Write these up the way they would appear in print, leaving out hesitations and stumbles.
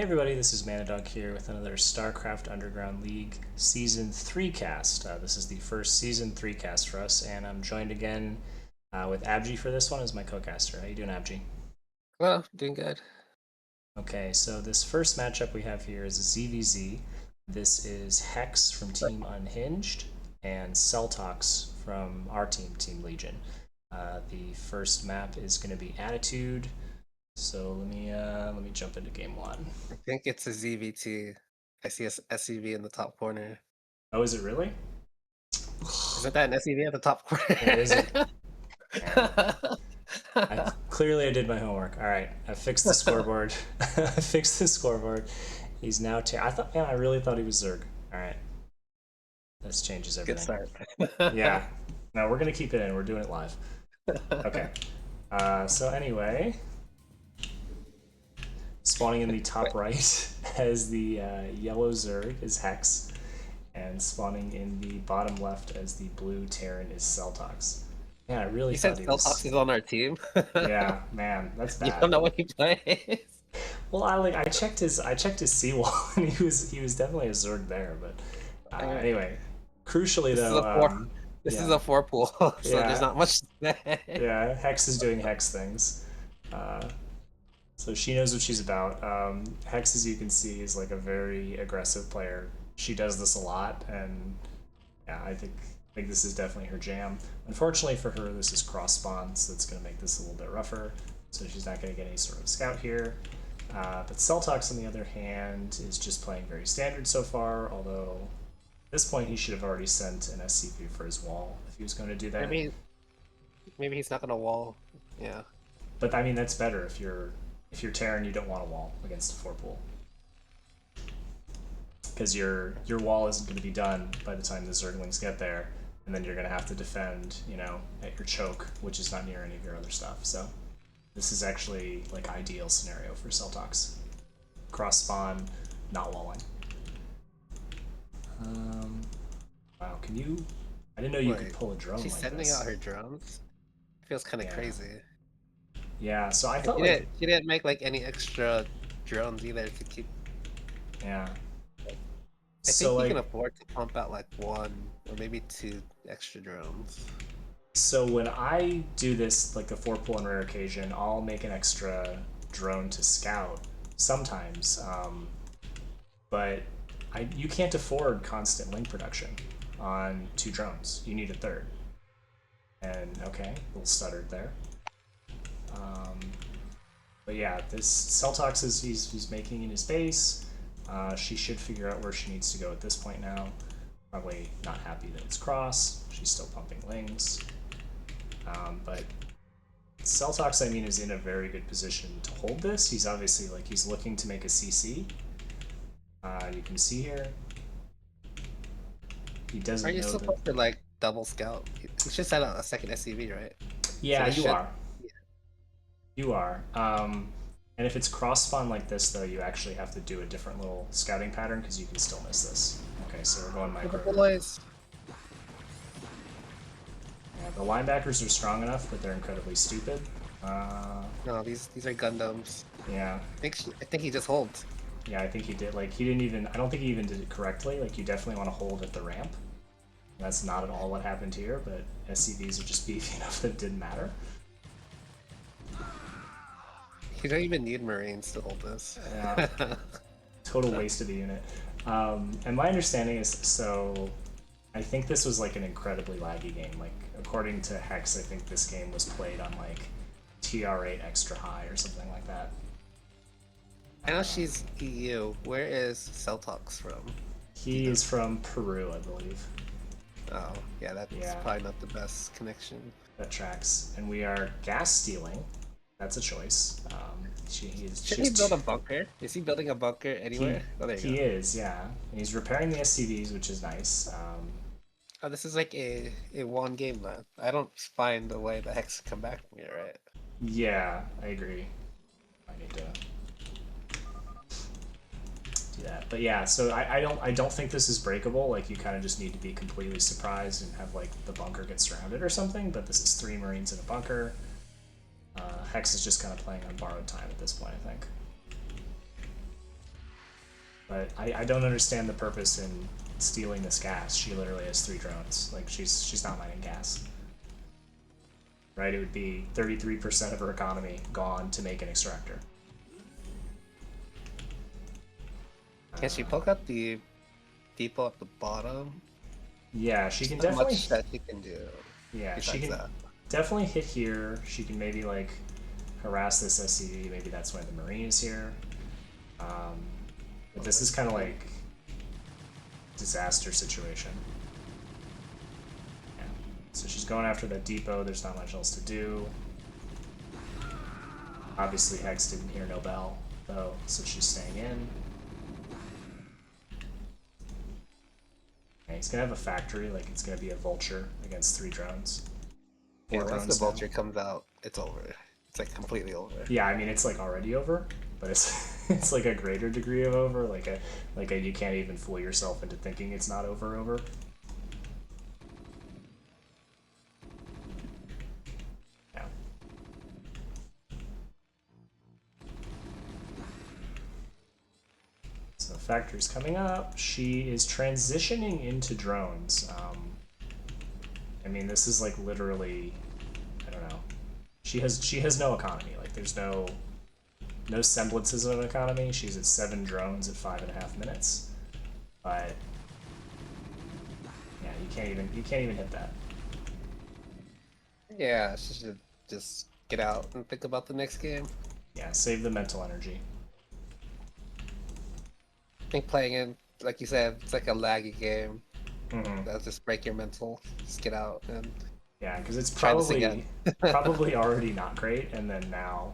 Hey everybody, this is Manadog here with another Starcraft Underground League Season 3 cast. This is the first Season 3 cast for us, and I'm joined again with Abgee for this one as my co-caster. How you doing, Abgee? Well, doing good. Okay, so this first matchup we have here is a ZVZ. This is Hexe from Team Unhinged and Sceltox from our team, Team Legion. The first map is going to be Attitude. So let me jump into game one. I think it's a ZVT. I see a SCV in the top corner. Oh, is it really? Isn't that an SCV at the top It is a corner? man. Clearly I did my homework. All right, I fixed the scoreboard. I fixed the scoreboard. He's now. I really thought he was Zerg. All right, this changes Good everything. start. Yeah. No, we're gonna keep it in. We're doing it live. Okay. So anyway, spawning in the top right as the yellow Zerg is Hex, and spawning in the bottom left as the blue Terran is Sceltox. Yeah, I really You said thought he Sceltox was. is on our team. Yeah, man, that's You bad. don't know what he plays. Well, I checked his seawall and he was definitely a Zerg there, but Alright. anyway, crucially This is though, a four. This is yeah, a four pool, so there's yeah, not much to say. yeah, Hex is doing Hex things, uh, so she knows what she's about. Hex, as you can see, is like a very aggressive player. She does this a lot, and yeah, I think this is definitely her jam. Unfortunately for her, this is cross spawn, so it's going to make this a little bit rougher. So she's not going to get any sort of scout here. But Sceltox, on the other hand, is just playing very standard so far, although at this point he should have already sent an SCP for his wall if he was going to do that. Maybe, maybe he's not gonna wall. Yeah. But I mean, that's better if you're Terran, you don't want a wall against a 4 pool. Because your wall isn't going to be done by the time the Zerglings get there, and then you're going to have to defend, at your choke, which is not near any of your other stuff. So this is actually like ideal scenario for Sceltox. Cross spawn, not walling. Wow, can you? I didn't know you could Wait, pull a drone she's like sending out this. her drones. Feels kind of Yeah, crazy. yeah. So I And thought like, she didn't make like any extra drones either to keep. yeah. I So think you can like, afford to pump out like one or maybe two extra drones. so when I do this, like the 4 pool on rare occasion, I'll make an extra drone to scout sometimes, but you can't afford constant link production on 2 drones. You need a third. And okay, a little stuttered there. Um, but yeah, this Celtox is he's making in his base. She should figure out where she needs to go at this point now. Probably not happy that it's cross. She's still pumping lings. But Celtox, I mean, is in a very good position to hold this. He's obviously he's looking to make a CC. You can see here. He Are doesn't you know that. supposed to like double scout? You should set out a second SCV, right? So Yeah, this you should. are. You are. And if it's cross spawn like this, though, you actually have to do a different little scouting pattern because you can still miss this. Okay, so we're going For the micro here. boys. Yeah, the linebackers are strong enough, but they're incredibly stupid. No, these are Gundams. Yeah, I think he just holds. yeah, I think he did. Like, he didn't even. I don't think he even did it correctly. Like, you definitely want to hold at the ramp. That's not at all what happened here, but SCVs are just beefy enough that it didn't matter. You don't even need Marines to hold this. Yeah, total waste of the unit. And my understanding is so. I think this was like an incredibly laggy game. Like according to Hex, I think this game was played on like TR8 extra high or something like that. I know she's EU. Where is Celtox from? Do you He know? is from Peru, I believe. Oh, yeah, that's Yeah, probably not the best connection. that tracks. And we are gas stealing. That's a choice. She Should has he build a bunker? Is he building a bunker he anywhere? Oh, there you he go. is, yeah. And he's repairing the SCVs, which is nice. Oh, this is like a one game map. I don't find a way the Hex come back from here, right? Yeah, I agree. I need to do that. But yeah, so I don't think this is breakable. Like you kind of just need to be completely surprised and have like the bunker get surrounded or something. But this is 3 Marines in a bunker. Hex is just kind of playing on borrowed time at this point, I think. But I don't understand the purpose in stealing this gas. She literally has 3 drones. Like, she's not mining gas. Right? It would be 33% of her economy gone to make an extractor. Can she poke up the depot at the bottom? Yeah, she can There's not definitely... much that she can do. Yeah, she Besides can that. definitely hit here. She can maybe, like, harass this SCV. Maybe that's why the Marine is here. But this is kind of like disaster situation. Yeah. So she's going after that depot. There's not much else to do. Obviously, Hex didn't hear no bell, though, so she's staying in. Okay, he's gonna have a factory, like it's gonna be a vulture against 3 drones. 4 Yeah, once the drones now. vulture comes out, it's over. It's like completely over. Yeah, I mean it's like already over, but it's it's like a greater degree of over, like a you can't even fool yourself into thinking it's not over. Yeah. So factory's coming up. She is transitioning into drones. I mean this is like literally, I don't know. She has no economy. Like there's no semblances of an economy. She's at 7 drones at 5.5 minutes, but yeah, you can't even hit that. Yeah, she should just get out and think about the next game. Yeah, save the mental energy. I think playing in, like you said, it's like a laggy game. Mm-hmm. That'll just break your mental. Just get out and Yeah, because it's try this again. probably already not great, and then now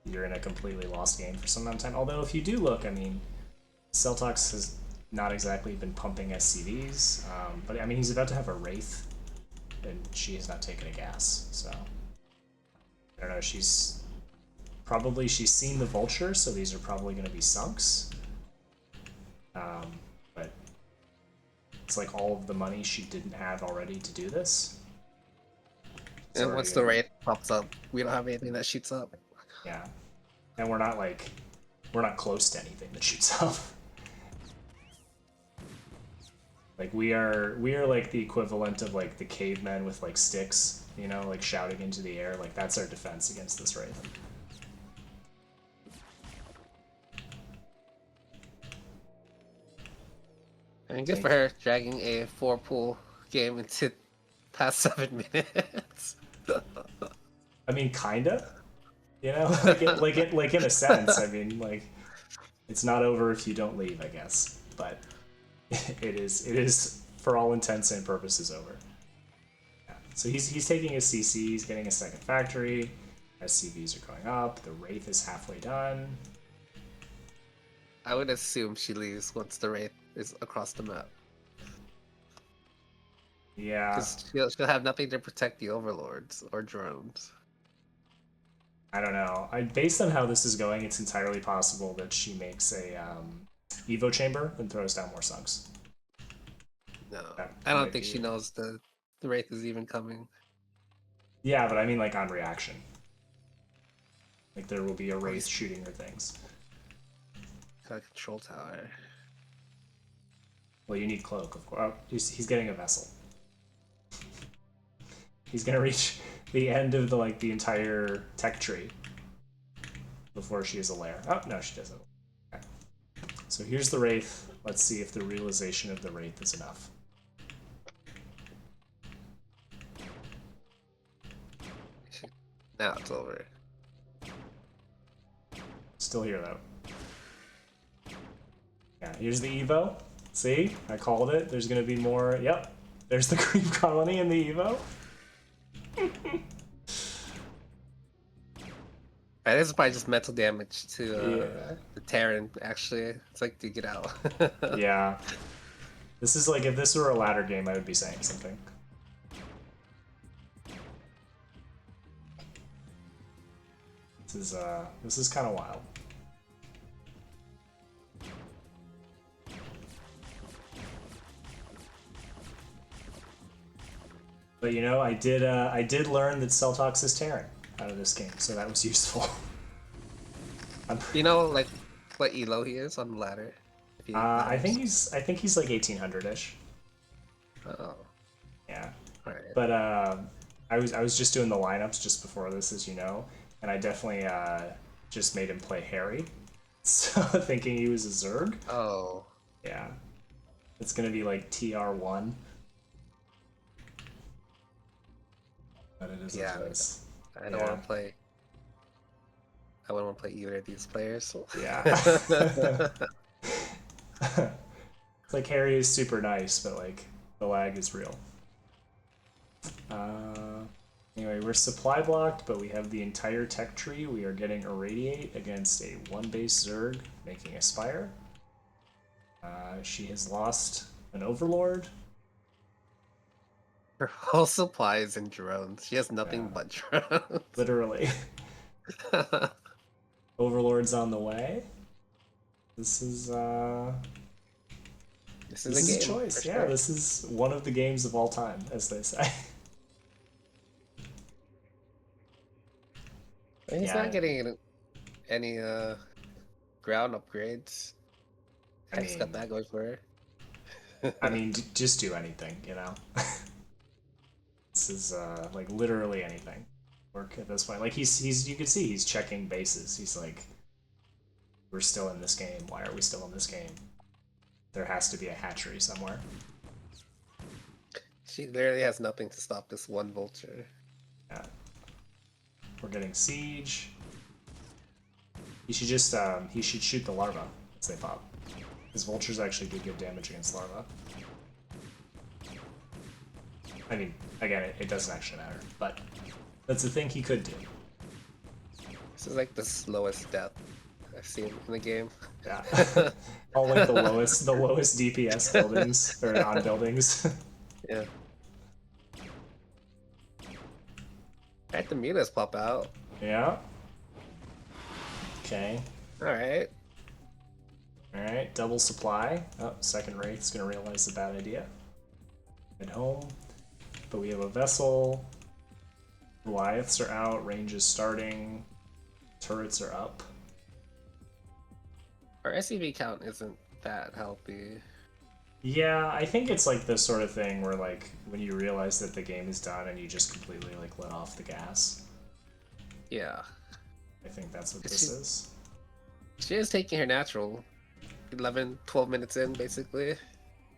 you're in a completely lost game for some amount of time. Although if you do look, I mean, Sceltox has not exactly been pumping SCVs, but I mean he's about to have a Wraith, and she has not taken a gas, so I don't know. She's seen the Vulture, so these are probably going to be sunks. But it's like all of the money she didn't have already to do this. And once the raid pops up, we don't have anything that shoots up. Yeah, and we're not close to anything that shoots up. Like we are like the equivalent of like the cavemen with like sticks, you know, like shouting into the air. Like that's our defense against this Wraith. I mean, good for her dragging a 4-pool game into past 7 minutes. I mean, kinda. You know, like in a sense. I mean, like it's not over if you don't leave, I guess. But it is for all intents and purposes over. Yeah. So he's taking his CC. He's getting a second factory. SCVs are going up. The Wraith is halfway done. I would assume she leaves once the raid is across the map. Yeah. Because she'll have nothing to protect the overlords or drones. I don't know. Based on how this is going, it's entirely possible that she makes a Evo chamber and throws down more sunks. No, I don't think she knows the Wraith is even coming. Yeah, but I mean like on reaction. Like there will be a Wraith shooting her things. Got a control tower. Well, you need cloak, of course. Oh, he's getting a vessel. He's gonna reach the end of the entire tech tree before she has a lair. Oh no, she doesn't. Okay. So here's the Wraith. Let's see if the realization of the Wraith is enough. Now it's over. Still here though. Yeah, here's the Evo. See? I called it. There's gonna be more. Yep. There's the creep colony in the Evo. This is probably just mental damage to the Terran, actually. It's like to get out. Yeah. This is like, if this were a ladder game, I would be saying something. This is kind of wild. But you know, I did learn that Sceltox is Terran out of this game, so that was useful. You know, like what elo he is on the ladder? If he I think matters. he's like 1800-ish. Oh, Yeah. alright. But I was just doing the lineups just before this, as you know, and I definitely just made him play Harry, so thinking he was a Zerg. Oh, Yeah, it's gonna be like TR1, but it is yeah. what it is. I don't want Yeah, to play. I wouldn't want to play either of these players. yeah. It's like Harry is super nice, but like the lag is real. Uh, anyway, we're supply blocked, but we have the entire tech tree. We are getting Irradiate against a 1-base Zerg, making Aspire. She has lost an Overlord. Her whole supply is in drones. She has nothing Yeah, but drones. literally. Overlord's on the way. This is This is this a is a game for choice. Yeah, sure. this is one of the games of all time, as they say. And he's not Yeah, getting any ground upgrades. I Hex got mean, that going for I her. mean, just do anything, you know. This is like literally anything work at this point. Like he's you can see he's checking bases. He's like, we're still in this game. Why are we still in this game? There has to be a hatchery somewhere. She literally has nothing to stop this one vulture. Yeah. We're getting siege. He should shoot the larva as they pop. His vultures actually do good damage against larva. I mean, again, it doesn't actually matter, but that's the thing he could do. This is like the slowest death I've seen in the game. Yeah. All like the lowest DPS buildings or on buildings. Yeah. Alright, the mutas pop out. Yeah. Okay. Alright. Alright, double supply. Oh, second Wraith's gonna realize the bad idea. Head home. But we have a vessel. Goliaths are out, range is starting. Turrets are up. Our SCV count isn't that healthy. Yeah, I think it's like this sort of thing where like when you realize that the game is done and you just completely like let off the gas. Yeah. I think that's what this is. She is taking her natural 11, 12 minutes in, basically.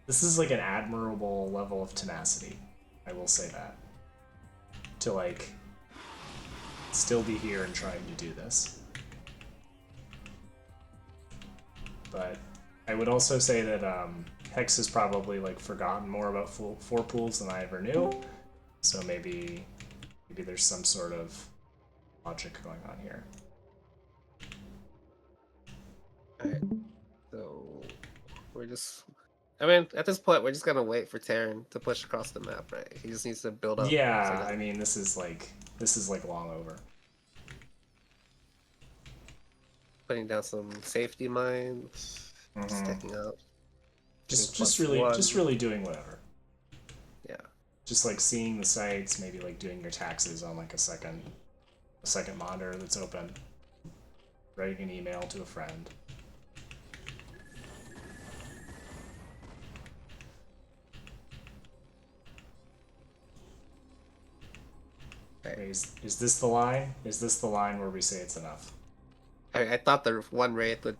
This is like an admirable level of tenacity. I will say that. To like still be here and trying to do this. But I would also say that Hex has probably like forgotten more about four pools than I ever knew. So maybe there's some sort of logic going on here. Alright. So we're just I mean, at this point we're just gonna wait for Terran to push across the map, right? He just needs to build up. Yeah, I mean this is like long over. Putting down some safety mines, sticking up. Just really doing whatever. Yeah. Just like seeing the sites, maybe like doing your taxes on like a second monitor that's open. Writing an email to a friend. Okay. Is this the line? Is this the line where we say it's enough? I thought the one wraith would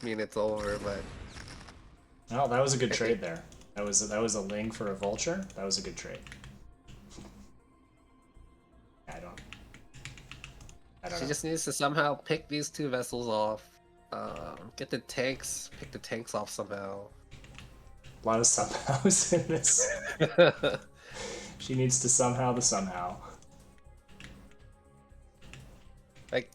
mean it's over, but Oh, that was a good trade there. That was a Ling for a vulture. That was a good trade. I don't she know. just needs to somehow pick these two vessels off. Get the tanks, pick the tanks off somehow. A lot of somehows in this. She needs to somehow the somehow. Like,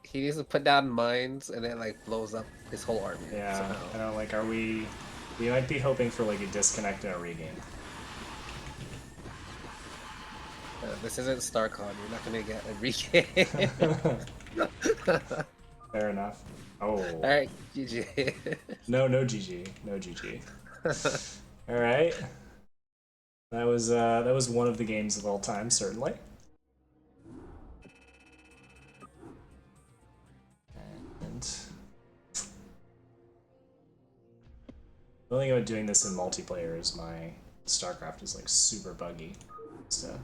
he needs to put down mines and then like blows up his whole army. Yeah, somehow. I don't like. Are we? We might be hoping for like a disconnect and a regain. This isn't StarCon. You're not gonna get a regain. Fair enough. Oh. All right, GG. No GG. No GG. All right. That was one of the games of all time, certainly. And The only thing about doing this in multiplayer is my Starcraft is like super buggy. So.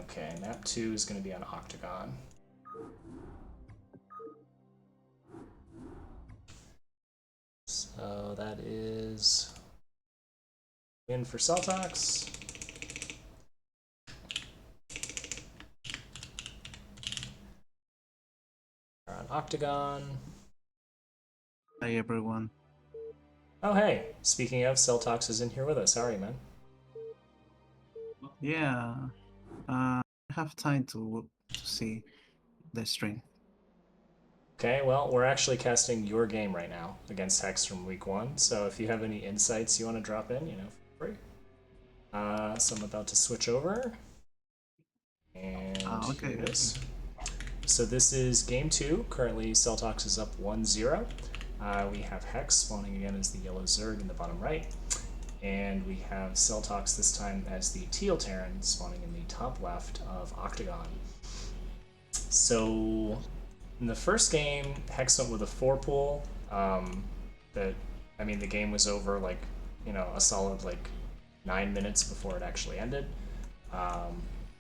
Okay, map 2 is going to be on Octagon. So that is win for Sceltox. We're on Octagon. Hi everyone. Oh hey, speaking of, Sceltox is in here with us. How are you, man? Yeah, I have time to see the stream. Okay, well, we're actually casting your game right now against Hexe from week 1, so if you have any insights you want to drop in, feel free. So I'm about to switch over. And Okay. here it is. So this is game 2. Currently, Sceltox is up 1-0. We have Hexe spawning again as the yellow Zerg in the bottom right. And we have Sceltox this time as the teal Terran spawning in the top left of Octagon. So in the first game, Hexe went with a 4-pool. The game was over like, a solid like 9 minutes before it actually ended.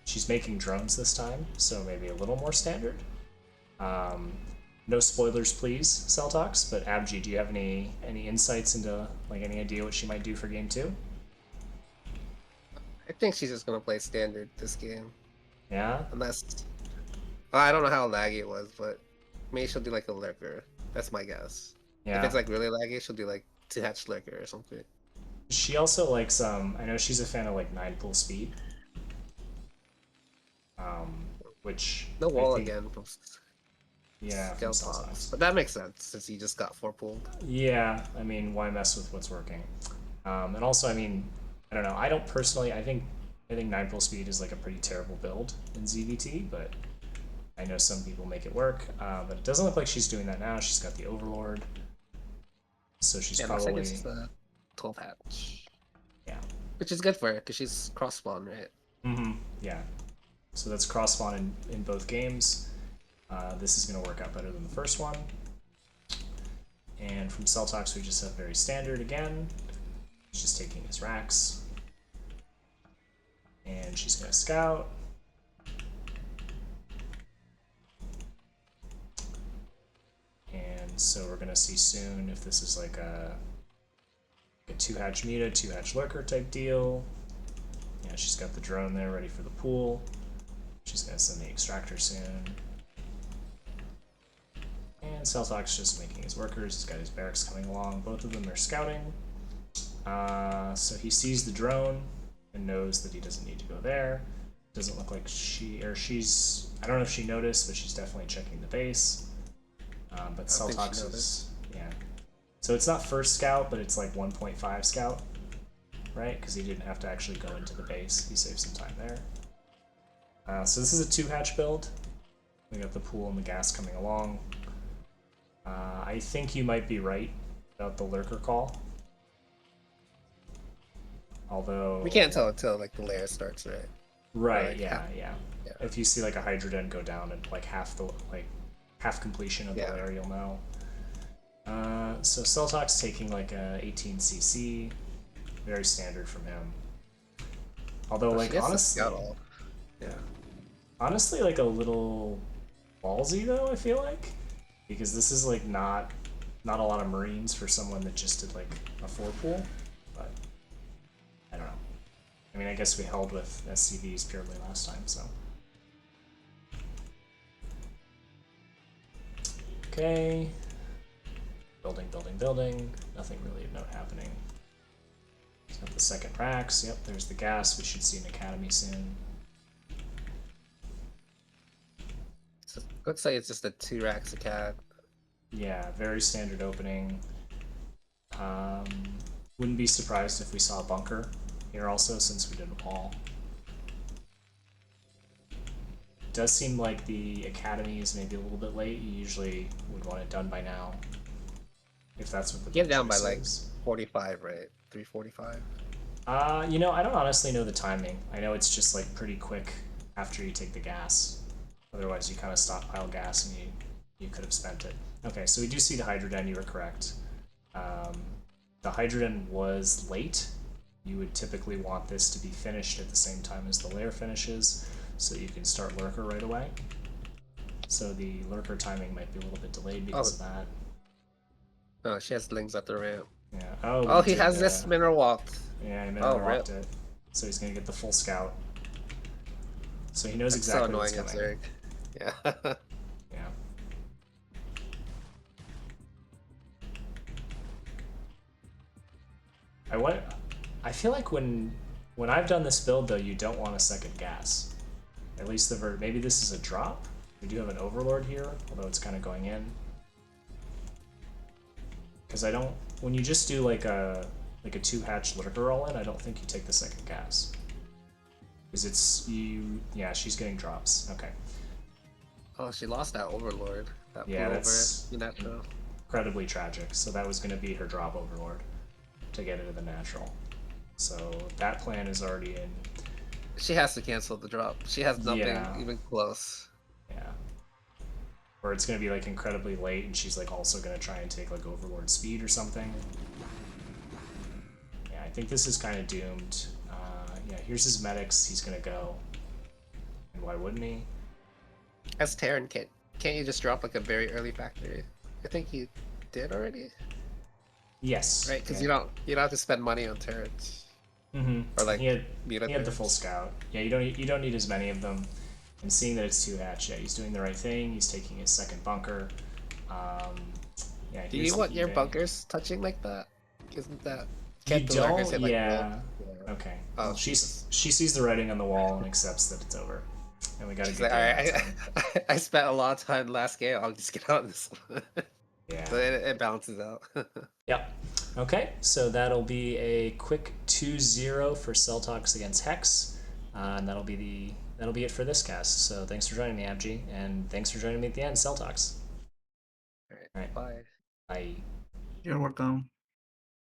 She's making drones this time, so maybe a little more standard. No spoilers, please, Sceltox, but Abgee, do you have any insights into, like, any idea what she might do for game 2? I think she's just gonna play standard this game. Yeah? Unless I don't know how laggy it was, but maybe she'll do like a lurker. That's my guess. If Yeah. it's like really laggy, she'll do like 2-hatch lurker or something. She also likes, I know she's a fan of, like, 9-pool speed. Which No I wall think, again from yeah, from Sceltox. Sceltox. But that makes sense since he just got 4-pulled. Yeah, why mess with what's working? And also, I don't know. I don't personally. I think 9-pull speed is like a pretty terrible build in ZVT, but I know some people make it work. But it doesn't look like she's doing that now. She's got the Overlord, so she's Looks probably like it's the 12-hatch. yeah. Which is good for her because she's cross spawn, right? Yeah. So that's cross spawn in both games. This is going to work out better than the first one. And from Sceltox, we just have very standard again. He's just taking his racks. And she's going to scout. And so we're going to see soon if this is like a 2-hatch Muta, 2-hatch Lurker type deal. Yeah, she's got the drone there ready for the pool. She's going to send the extractor soon. And Sceltox just making his workers. He's got his barracks coming along. Both of them are scouting. So he sees the drone and knows that he doesn't need to go there. Doesn't look like she's... I don't know if she noticed, but she's definitely checking the base. But Sceltox is... Yeah. So it's not first scout, but it's like 1.5 scout, right? Because he didn't have to actually go into the base. He saved some time there. So this is a 2-hatch build. We got the pool and the gas coming along. I think you might be right about the lurker call. Although We can't tell until like the layer starts, right? right, like yeah. yeah. If you see like a Hydroden go down and like half completion of the Yeah. layer, you'll know. So Sceltox taking like a 18cc, very standard from him. Although like honestly, yeah. honestly like a little ballsy though, I feel like. Because this is like not a lot of Marines for someone that just did like a 4-pool, but I don't know. I guess we held with SCVs purely last time, so. Okay. Building, building, building. Nothing really of note happening. Got the second racks. Yep, there's the gas. We should see an academy soon. So, looks like it's just a 2 racks a cat. Yeah, very standard opening. Wouldn't be surprised if we saw a bunker here also, since we did a wall. It does seem like the academy is maybe a little bit late. You usually would want it done by now, if that's what the Get down by choice like is. 45, right? 3:45. I don't honestly know the timing. I know it's just like pretty quick after you take the gas. Otherwise, you kind of stockpile gas and you could have spent it. Okay, so we do see the Hydroden. You were correct. The hydrogen was late. You would typically want this to be finished at the same time as the lair finishes, so you can start lurker right away. So the lurker timing might be a little bit delayed because of that. Oh, she has lings at the ramp. Yeah. Oh, he has this mineral walked. Yeah, he mineral walked it. So he's gonna get the full scout. So he knows exactly what's coming. Zerg. Yeah. Yeah. I feel like when I've done this build though, you don't want a second gas. At least the maybe this is a drop. We do have an overlord here, although it's kind of going in. Because I don't, when you just do like a 2-hatch lurker all in, I don't think you take the second gas. Because it's yeah, she's getting drops. Okay. Oh, she lost that overlord. That yeah, that's natural. Incredibly tragic. So that was going to be her drop overlord to get into the natural. So that plan is already in. She has to cancel the drop. She has nothing even close. Yeah. Or it's going to be like incredibly late and she's like also going to try and take like overlord speed or something. Yeah, I think this is kind of doomed. Yeah, here's his medics. He's going to go. And why wouldn't he? As Terran, can't you just drop like a very early factory? I think you did already. Yes. Right, because you don't have to spend money on turrets. Mm-hmm. Or like he had the full scout. Yeah, you don't need as many of them. And seeing that it's 2-hatch, yeah, he's doing the right thing. He's taking his second bunker. Yeah. Do you want your bunkers touching like that? Isn't that? You don't. Hit, like, yeah. Okay. Oh, well, she sees the writing on the wall and accepts that it's over. And we gotta get like, I spent a lot of time last game. I'll just get out of this one. Yeah. So it balances out. Yep. Okay, so that'll be a quick 2-0 for Sceltox against Hexe, and that'll be it for this cast. So thanks for joining me, Abgee, and thanks for joining me at the end, Sceltox. All right. Bye. Bye. You're welcome.